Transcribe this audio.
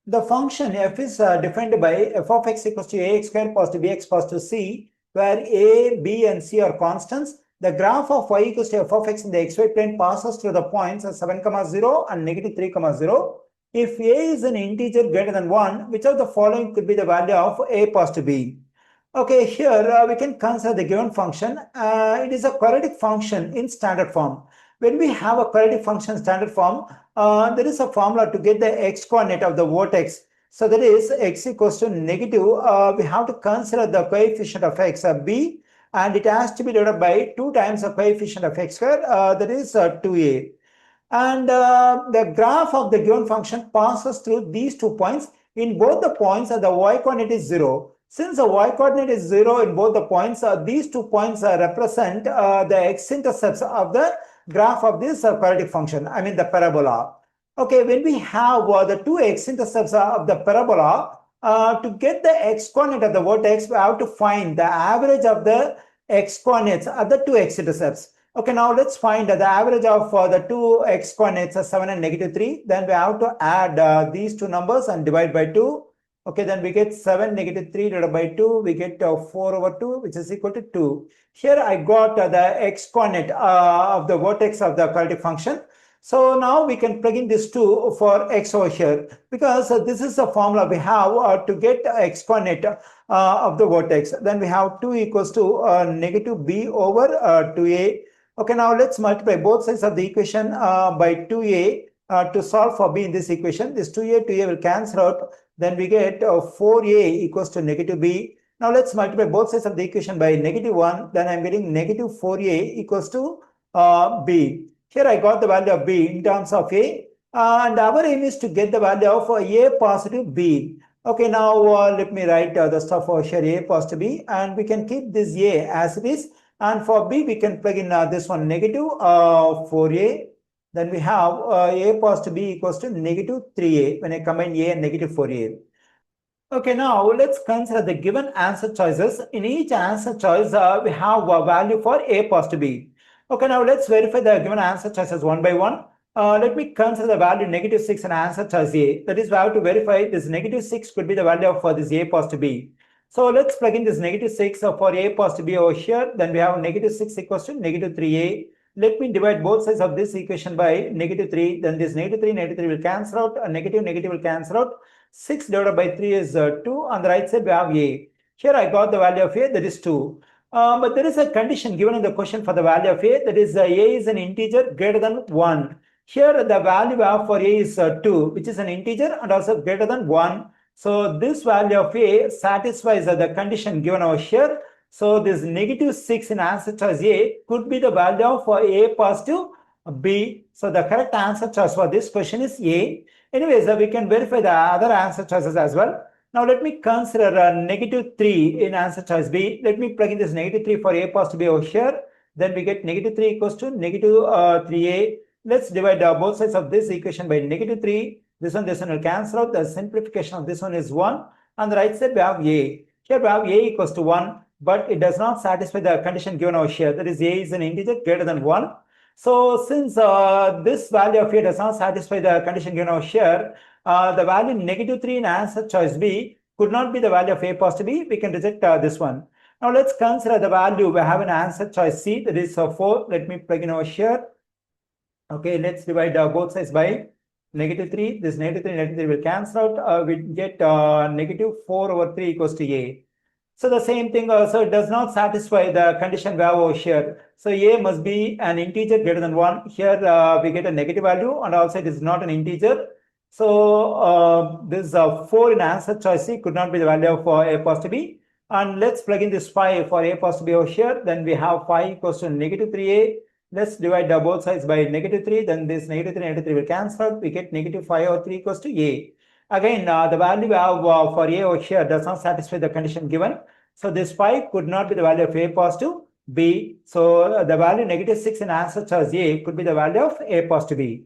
The function f is defined by f of x equals to ax square positive bx positive c, where a, b, and c are constants. The graph of y equals to f of x in the xy plane passes through the points 7, 0 and negative 3, 0. If a is an integer greater than 1, which of the following could be the value of a positive b? Okay, here we can consider the given function. It is a quadratic function in standard form. When we have a quadratic function standard form, there is a formula to get the x coordinate of the vertex. So that is x equals to negative. We have to consider the coefficient of x b, and it has to be divided by 2 times the coefficient of x square, that is 2a. And the graph of the given function passes through these 2 points. In both the points, the y coordinate is 0. Since the y coordinate is 0 in both the points, these 2 points represent the x-intercepts of the graph of this quadratic function, I mean the parabola. Okay, when we have the 2 x-intercepts of the parabola, to get the x-coordinate of the vertex, we have to find the average of the x-coordinates of the 2 x-intercepts. Okay, now let's find the average of the 2 x-coordinates, 7 and negative 3. Then we have to add these two numbers and divide by 2. Okay, then we get 7 negative 3 divided by 2. We get 4 over 2, which is equal to 2. Here I got the x-coordinate of the vertex of the quadratic function. So now we can plug in this 2 for x over here, because this is the formula we have to get x-coordinate of the vertex. Then we have 2 equals to negative b over 2a. Okay, now let's multiply both sides of the equation by 2a to solve for b in this equation. This 2a will cancel out. Then we get 4a equals to negative b. Now let's multiply both sides of the equation by negative 1. Then I'm getting negative 4a equals to b. Here I got the value of b in terms of a. And our aim is to get the value of a positive b. Okay, now let me write the stuff over here, a positive b. And we can keep this a as it is. And for b, we can plug in this one, negative 4a. Then we have a positive b equals to negative 3a when I combine a and negative 4a. Okay, now let's consider the given answer choices. In each answer choice, we have a value for a positive b. Okay, now let's verify the given answer choices one by one. Let me consider the value negative 6 in answer choice a. That is, we have to verify this negative 6 could be the value of this a positive b. So let's plug in this negative 6 for a positive b over here. Then we have negative 6 equals to negative 3a. Let me divide both sides of this equation by negative 3. Then this negative 3 will cancel out. A negative will cancel out. 6 divided by 3 is 2. On the right side, we have a. Here I got the value of a, that is 2. But there is a condition given in the question for the value of a, that is a is an integer greater than 1. Here the value we have for a is 2, which is an integer and also greater than 1. So this value of a satisfies the condition given over here. So this negative 6 in answer choice a could be the value of a positive b. So the correct answer choice for this question is a. Anyways, we can verify the other answer choices as well. Now let me consider negative 3 in answer choice b. Let me plug in this negative 3 for a positive b over here. Then we get negative 3 equals to negative 3a. Let's divide both sides of this equation by negative 3. This one will cancel out. The simplification of this one is 1. On the right side, we have a. Here we have a equals to 1. But it does not satisfy the condition given over here. That is, a is an integer greater than 1. So since this value of a does not satisfy the condition given over here, the value negative 3 in answer choice b could not be the value of a positive b. We can reject this one. Now let's consider the value we have in answer choice c, that is 4. Let me plug in over here. Okay, let's divide both sides by negative 3. This negative 3 will cancel out. We get negative 4 over 3 equals to a. So the same thing also, it does not satisfy the condition we have over here. So a must be an integer greater than 1. Here we get a negative value, and also it is not an integer. So this 4 in answer choice C could not be the value of a positive b. And let's plug in this 5 for a positive b over here. Then we have 5 equals to negative 3a. Let's divide both sides by negative 3. Then this negative 3 will cancel out. We get negative 5 over 3 equals to a. Again, the value we have for a over here does not satisfy the condition given. So this 5 could not be the value of a positive b. So the value negative 6 in answer choice a could be the value of a positive b.